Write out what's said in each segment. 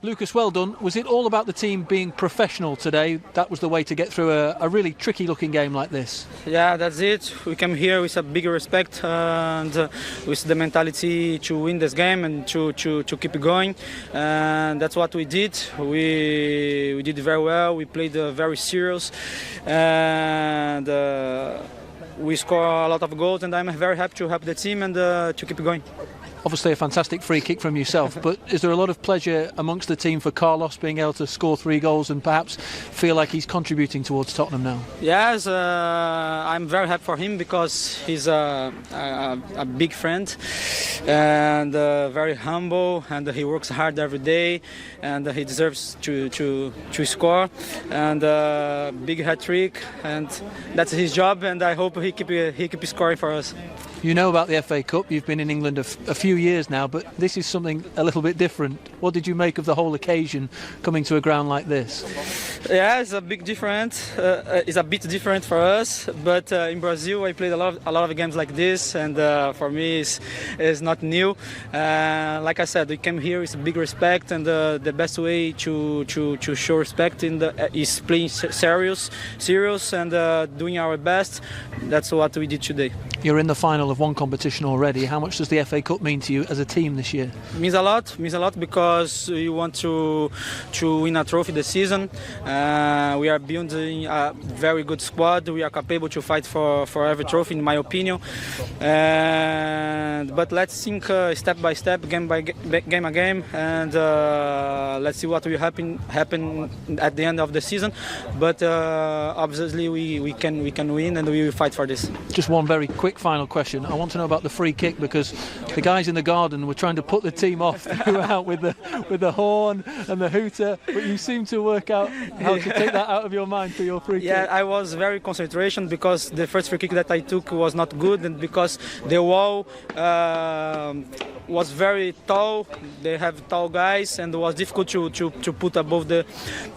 Lucas, well done. Was it all about the team being professional today? That was the way to get through a really tricky looking game like this. Yeah, that's it. We came here with a big respect and with the mentality to win this game and to keep it going. And that's what we did. We did very well. We played very serious and we scored a lot of goals. And I'm very happy to help the team and to keep it going. Obviously a fantastic free kick from yourself, but is there a lot of pleasure amongst the team for Carlos being able to score 3 goals and perhaps feel like he's contributing towards Tottenham now? Yes, I'm very happy for him because he's a big friend and very humble, and he works hard every day, and he deserves to score, and big hat trick, and that's his job, and I hope he keep scoring for us. You know about the FA Cup, you've been in England a few years now, but this is something a little bit different. What did you make of the whole occasion coming to a ground like this? Yeah, it's a bit different for us, but in Brazil I played a lot of games like this, and for me it's not new. Like I said, we came here with big respect, and the best way to show respect is playing serious and doing our best. That's what we did today. You're in the final of one competition already. How much does the FA Cup mean to you as a team this year? Means a lot because we want to win a trophy this season. We are building a very good squad. We are capable to fight for every trophy, in my opinion. But let's think step by step, game by game, and let's see what will happen at the end of the season. But obviously we can win, and we will fight for this. Just one very quick final question. I want to know about the free kick, because the guys in the garden were trying to put the team off throughout with the horn and the hooter, but you seem to work out how to take that out of your mind for your free kick. Yeah, I was very concentration because the first free kick that I took was not good, and because the wall was very tall. They have tall guys, and it was difficult to put above the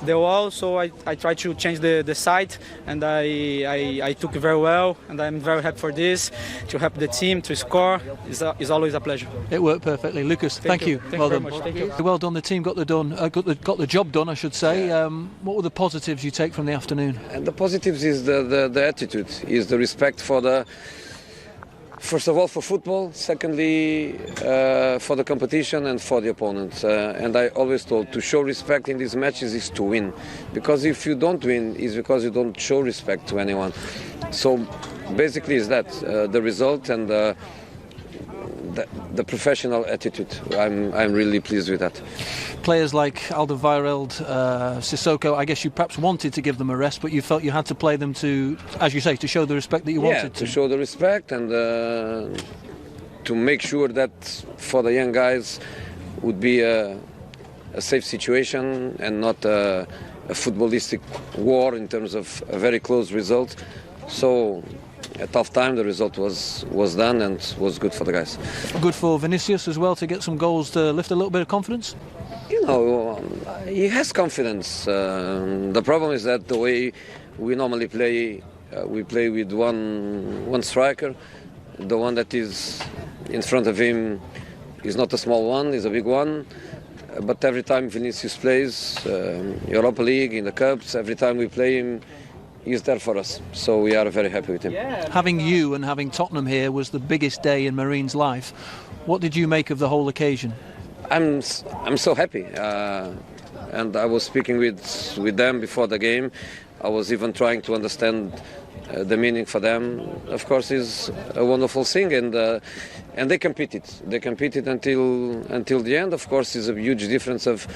wall. So I tried to change the side, and I took it very well, and I'm very happy for this. To help the team to score is always a pleasure. It worked perfectly. Lucas, thank you. Well done. Thank you. Well done. The team got the job done, I should say. What were the positives you take from the afternoon? And the positives is the attitude, is the respect first of all for football, secondly for the competition and for the opponent. And I always told, to show respect in these matches is to win, because if you don't win, it's because you don't show respect to anyone. So basically is that the result and the professional attitude. I'm really pleased with that. Players like Alderweireld, Sissoko, I guess you perhaps wanted to give them a rest, but you felt you had to play them to, as you say, to show the respect that you wanted to. To show the respect and to make sure that for the young guys would be a safe situation and not a footballistic war in terms of a very close result. So a tough time, the result was done and was good for the guys. Good for Vinicius as well to get some goals to lift a little bit of confidence? You know, he has confidence. The problem is that the way we normally play, we play with one striker. The one that is in front of him is not a small one, is a big one. But every time Vinicius plays, Europa League, in the Cups, every time we play him, he's there for us, so we are very happy with him. Having you and having Tottenham here was the biggest day in Marine's life. What did you make of the whole occasion? I'm so happy, and I was speaking with them before the game. I was even trying to understand the meaning for them. Of course, is a wonderful thing, and they competed. They competed until the end. Of course, is a huge difference of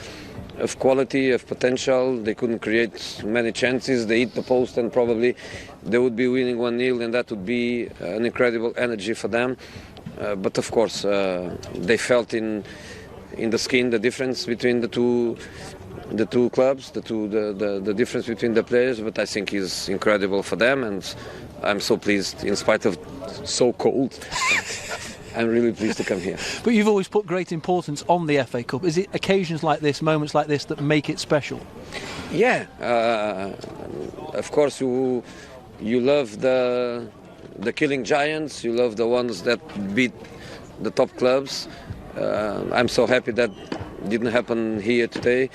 quality, of potential. They couldn't create many chances. They hit the post and probably they would be winning 1-0, and that would be an incredible energy for them. But of course, they felt in the skin the difference between the two clubs, the difference between the players. But I think is incredible for them, and I'm so pleased in spite of so cold. I'm really pleased to come here. But you've always put great importance on the FA Cup. Is it occasions like this, moments like this, that make it special? Yeah, of course you love the killing giants. You love the ones that beat the top clubs. I'm so happy that didn't happen here today,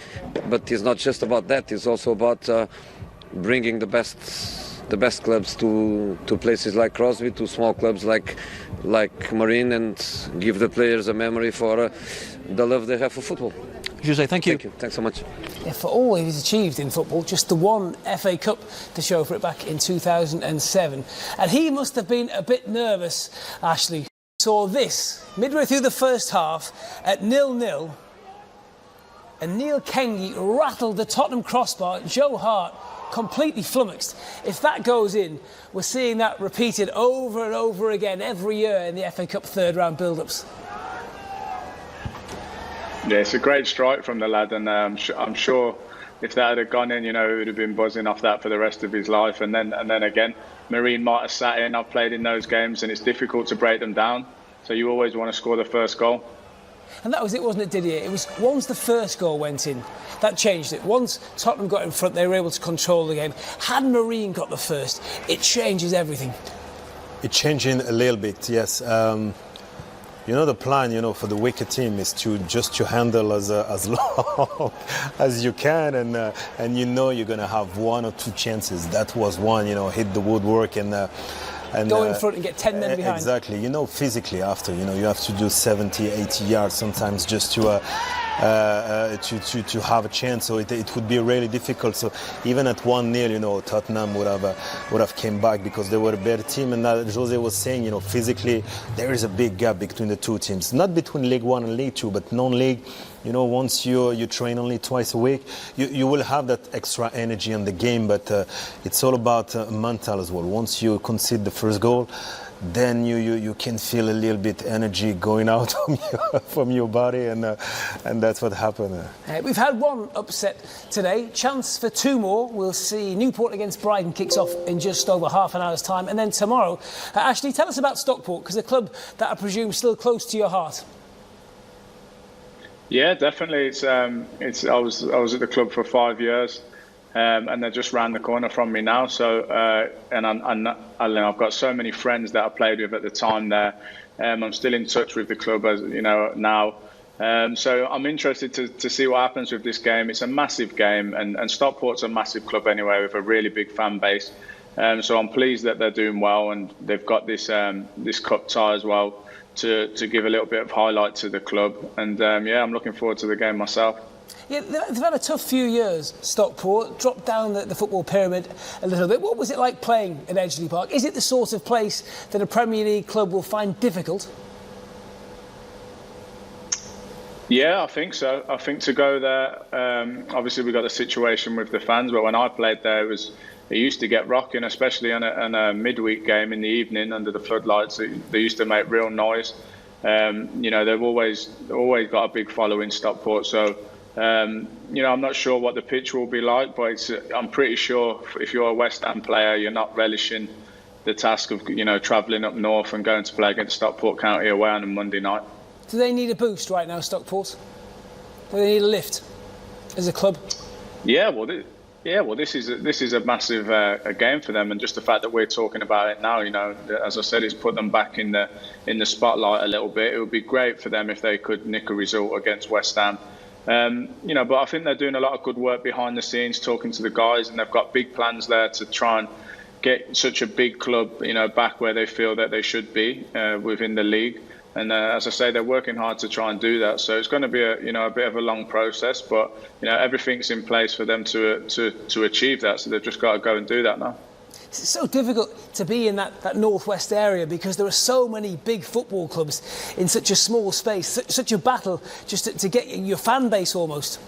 but it's not just about that. It's also about bringing the best clubs to places like Crosby, to small clubs like Marine, and give the players a memory for the love they have for football. Jose, thank you. Thank you. Thanks so much. Yeah, for all he's achieved in football, just the one FA Cup to show for it back in 2007. And he must have been a bit nervous, Ashley. Saw this midway through the first half at 0-0, and Neil Kengy rattled the Tottenham crossbar. Joe Hart completely flummoxed. If that goes in, we're seeing that repeated over and over again every year in the FA Cup third round build-ups. Yeah, it's a great strike from the lad, and I'm sure if that had gone in, he would have been buzzing off that for the rest of his life. And then again, Marine might have sat in. I've played in those games, and it's difficult to break them down. So you always want to score the first goal. And that was it, wasn't it, Didier? It was once the first goal went in, that changed it. Once Tottenham got in front, they were able to control the game. Had Marine got the first, it changes everything. It changing a little bit, yes. The plan, for the weaker team is to handle as long as you can, and you're gonna have one or two chances. That was one, hit the woodwork and go in front and get 10 men behind. Exactly. Physically after, you have to do 70, 80 yards sometimes just to have a chance. So it would be really difficult. So even at 1-0, Tottenham would have came back because they were a better team. And as Jose was saying, physically there is a big gap between the two teams. Not between League One and League Two, but non-league. Once you train only twice a week, you will have that extra energy in the game, but it's all about mental as well. Once you concede the first goal, then you can feel a little bit energy going out from your body, and that's what happened. We've had one upset today, chance for two more. We'll see Newport against Brighton kicks off in just over half an hour's time, and then tomorrow. Ashley, tell us about Stockport, because a club that I presume is still close to your heart. Yeah, definitely. I was at the club for 5 years, and they're just round the corner from me now. So, and I've got so many friends that I played with at the time there. I'm still in touch with the club, as now. So I'm interested to see what happens with this game. It's a massive game, and Stockport's a massive club anyway, with a really big fan base. So I'm pleased that they're doing well, and they've got this cup tie as well to give a little bit of highlight to the club. And I'm looking forward to the game myself. Yeah, they've had a tough few years, Stockport, dropped down the football pyramid a little bit. What was it like playing at Edgeley Park? Is it the sort of place that a Premier League club will find difficult? Yeah, I think so. I think to go there, obviously we got a situation with the fans, but when I played there, it used to get rocking, especially on a midweek game in the evening under the floodlights. They used to make real noise. They've always got a big following, Stockport. So, I'm not sure what the pitch will be like, but I'm pretty sure if you're a West Ham player, you're not relishing the task of travelling up north and going to play against Stockport County away on a Monday night. Do they need a boost right now, Stockport? Do they need a lift as a club? This is a massive game for them, and just the fact that we're talking about it now, as I said, it's put them back in the spotlight a little bit. It would be great for them if they could nick a result against West Ham. But I think they're doing a lot of good work behind the scenes, talking to the guys, and they've got big plans there to try and get such a big club, back where they feel that they should be within the league. And as I say, they're working hard to try and do that. So it's going to be a bit of a long process, but everything's in place for them to achieve that. So they've just got to go and do that now. It's so difficult to be in that northwest area because there are so many big football clubs in such a small space, such a battle just to get your fan base almost.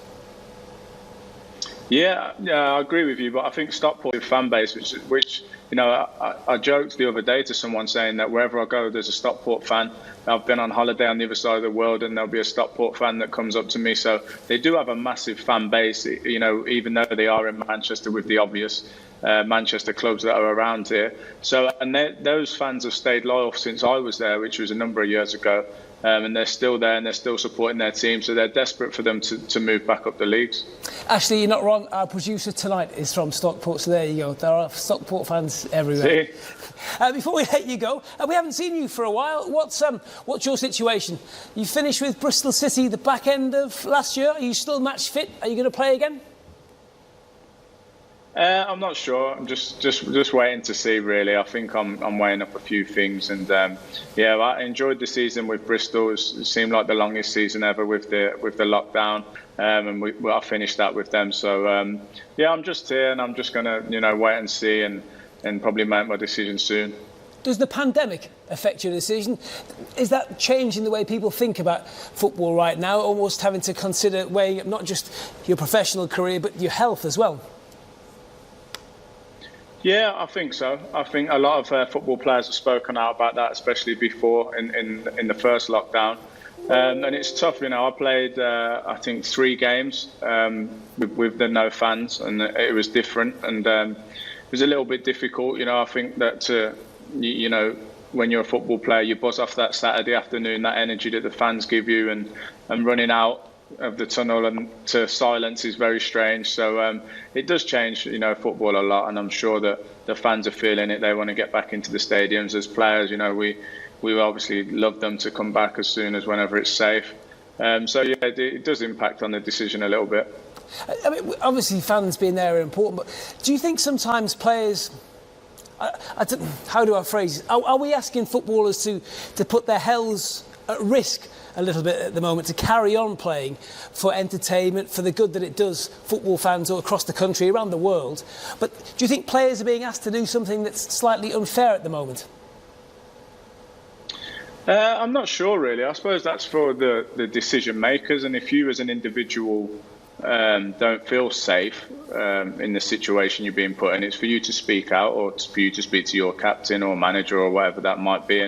Yeah, I agree with you, but I think Stockport's fan base, which I joked the other day to someone saying that wherever I go, there's a Stockport fan. I've been on holiday on the other side of the world, and there'll be a Stockport fan that comes up to me. So they do have a massive fan base, even though they are in Manchester with the obvious Manchester clubs that are around here. So, and those fans have stayed loyal since I was there, which was a number of years ago. and they're still there and they're still supporting their team. So they're desperate for them to move back up the leagues. Ashley, you're not wrong. Our producer tonight is from Stockport, so there you go. There are Stockport fans everywhere. Before we let you go, we haven't seen you for a while. What's your situation? You finished with Bristol City the back end of last year. Are you still match fit? Are you going to play again? I'm not sure. I'm just waiting to see. Really, I think I'm weighing up a few things, and yeah, I enjoyed the season with Bristol. It seemed like the longest season ever with the lockdown, and I finished that with them. So yeah, I'm just here, and I'm just gonna wait and see, and probably make my decision soon. Does the pandemic affect your decision? Is that changing the way people think about football right now, almost having to consider weighing up not just your professional career but your health as well? Yeah, I think so. I think a lot of football players have spoken out about that, especially before in the first lockdown. And it's tough, I played, I think, 3 games with the no fans, and it was different. And it was a little bit difficult. I think that, when you're a football player, you buzz off that Saturday afternoon, that energy that the fans give you, and running out of the tunnel and to silence is very strange. So it does change, football a lot, and I'm sure that the fans are feeling it. They want to get back into the stadiums. As players, we obviously love them to come back as soon as whenever it's safe. So yeah, it does impact on the decision a little bit. I mean, obviously fans being there are important, but do you think sometimes players, how do I phrase it? Are we asking footballers to put their healths at risk a little bit at the moment, to carry on playing for entertainment, for the good that it does football fans all across the country, around the world? But do you think players are being asked to do something that's slightly unfair at the moment? I'm not sure, really. I suppose that's for the decision makers, and if you as an individual don't feel safe in the situation you're being put in, it's for you to speak out, or for you to speak to your captain or manager or whatever that might be.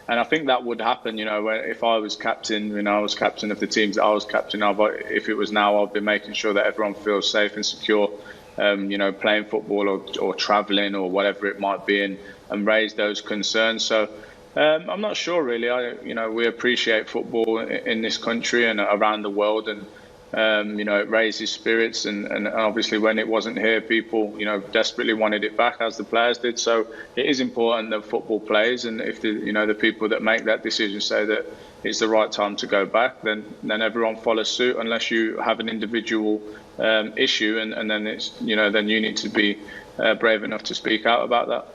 And I think that would happen, if I was captain, I was captain of the teams that I was captain of. If it was now, I'd be making sure that everyone feels safe and secure, playing football or travelling or whatever it might be, and raise those concerns. So I'm not sure, really. We appreciate football in this country and around the world, and it raises spirits, and obviously when it wasn't here, people desperately wanted it back, as the players did. So it is important that football plays, and if the people that make that decision say that it's the right time to go back, then everyone follows suit, unless you have an individual issue, and then it's then you need to be brave enough to speak out about that.